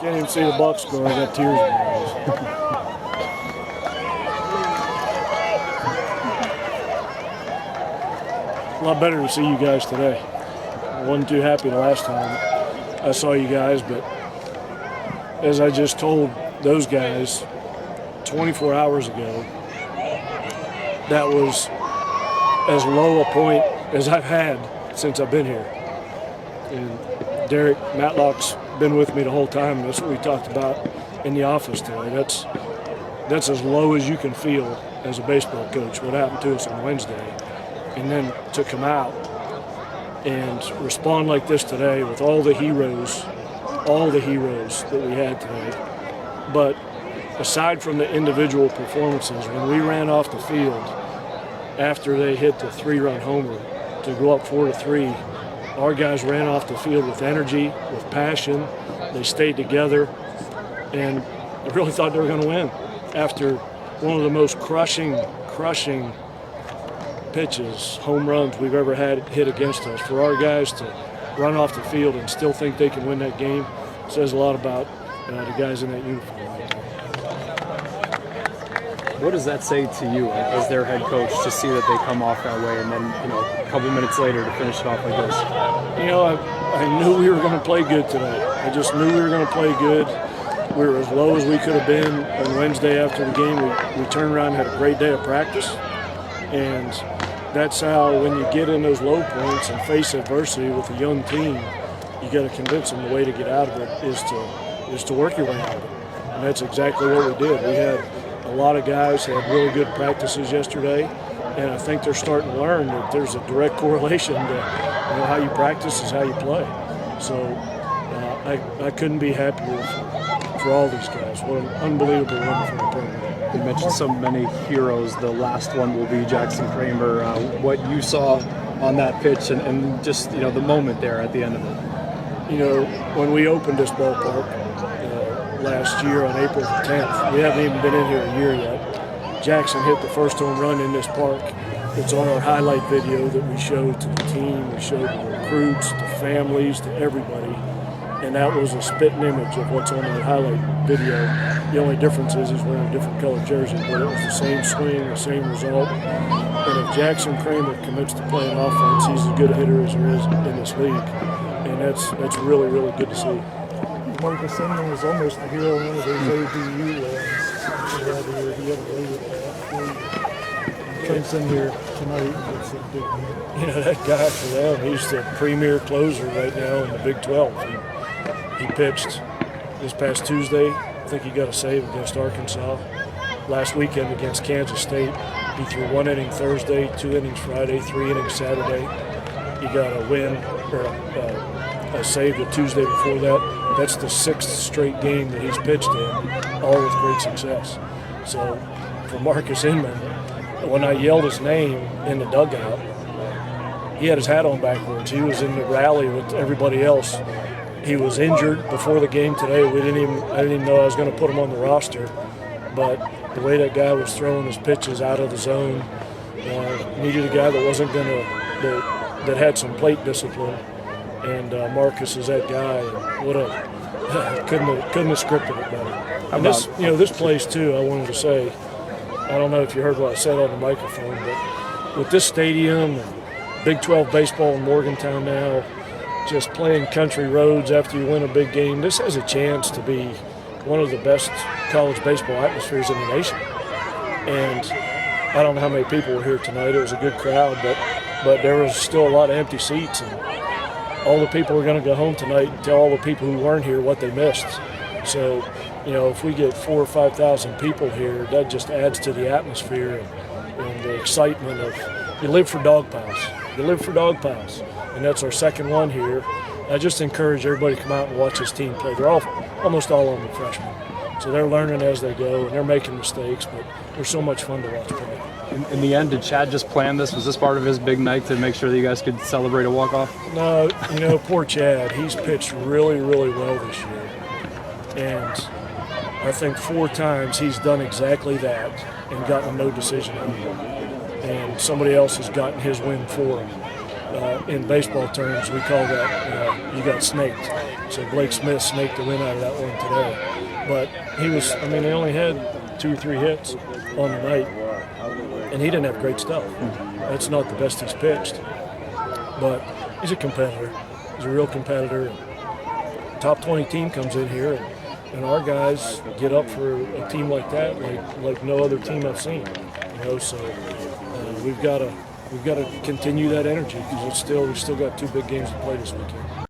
Can't even see the Bucks score. I got tears in my eyes. A lot better to see you guys today. I wasn't too happy the last time I saw you guys, but as I just told those guys 24 hours ago, that was as low a point as I've had since I've been here. And Derek Matlock's been with me the whole time. That's what we talked about in the office today. That's as low as you can feel as a baseball coach, what happened to us on Wednesday. And then to come out and respond like this today with all the heroes that we had today. But aside from the individual performances, when we ran off the field after they hit the 3-run homer to go up 4-3, our guys ran off the field with energy, with passion. They stayed together, and I really thought they were going to win after one of the most crushing pitches, home runs we've ever had hit against us. For our guys to run off the field and still think they can win that game says a lot about the guys in that uniform. What does that say to you as their head coach to see that they come off that way and then, a couple minutes later to finish it off like this? I knew we were going to play good today. I just knew we were going to play good. We were as low as we could have been on Wednesday after the game. We turned around and had a great day of practice. And that's how, when you get in those low points and face adversity with a young team, you got to convince them the way to get out of it is to work your way out of it. And that's exactly what we did. We had a lot of guys had really good practices yesterday, and I think they're starting to learn that there's a direct correlation to how you practice is how you play. So I couldn't be happier for all these guys. What an unbelievable win for the program. You mentioned so many heroes. The last one will be Jackson Kramer. What you saw on that pitch and just the moment there at the end of it. When we opened this ballpark last year on April the 10th, we haven't even been in here a year yet. Jackson hit the first home run in this park. It's on our highlight video that we showed to the team, we showed to the recruits, to families, to everybody. And that was a spitting image of what's on the highlight video. The only difference is he's wearing a different colored jersey, but it was the same swing, the same result. And if Jackson Kramer commits to playing offense, he's as good a hitter as there is in this league. And that's really, really good to see. Marcus Inman was almost a hero in one of those ABU runs. He had a lead at comes in here tonight and gets a big hit. That guy for them, he's the premier closer right now in the Big 12. He pitched this past Tuesday. I think he got a save against Arkansas. Last weekend against Kansas State, he threw 1 inning Thursday, 2 innings Friday, 3 innings Saturday. He got a win, or a save the Tuesday before that. That's the 6th straight game that he's pitched in, all with great success. So for Marcus Inman, when I yelled his name in the dugout, he had his hat on backwards. He was in the rally with everybody else. He was injured before the game today. I didn't even know I was going to put him on the roster. But the way that guy was throwing his pitches out of the zone, needed a guy that wasn't going to, that had some plate discipline. And Marcus is that guy. And couldn't have scripted it better. And this place too, I wanted to say, I don't know if you heard what I said on the microphone, but with this stadium and Big 12 baseball in Morgantown now, just playing country roads after you win a big game, this has a chance to be one of the best college baseball atmospheres in the nation. And I don't know how many people were here tonight. It was a good crowd, but there was still a lot of empty seats. And all the people are going to go home tonight and tell all the people who weren't here what they missed. So, if we get 4,000 or 5,000 people here, that just adds to the atmosphere and the excitement of, you live for dog piles. You live for dog piles. And that's our second one here. I just encourage everybody to come out and watch this team play. They're almost all only freshmen. So they're learning as they go, and they're making mistakes, but they're so much fun to watch play. In the end, did Chad just plan this? Was this part of his big night to make sure that you guys could celebrate a walk-off? No, poor Chad. He's pitched really, really well this year. And I think 4 times he's done exactly that and gotten no decision. And somebody else has gotten his win for him. in baseball terms, we call that you got snaked. So Blake Smith snaked the win out of that one today. But he only had 2 or 3 hits on the night, and he didn't have great stuff. That's not the best he's pitched. But he's a competitor. He's a real competitor. Top 20 team comes in here, and our guys get up for a team like that, like no other team I've seen. So we've got to continue that energy because we've still got 2 big games to play this weekend.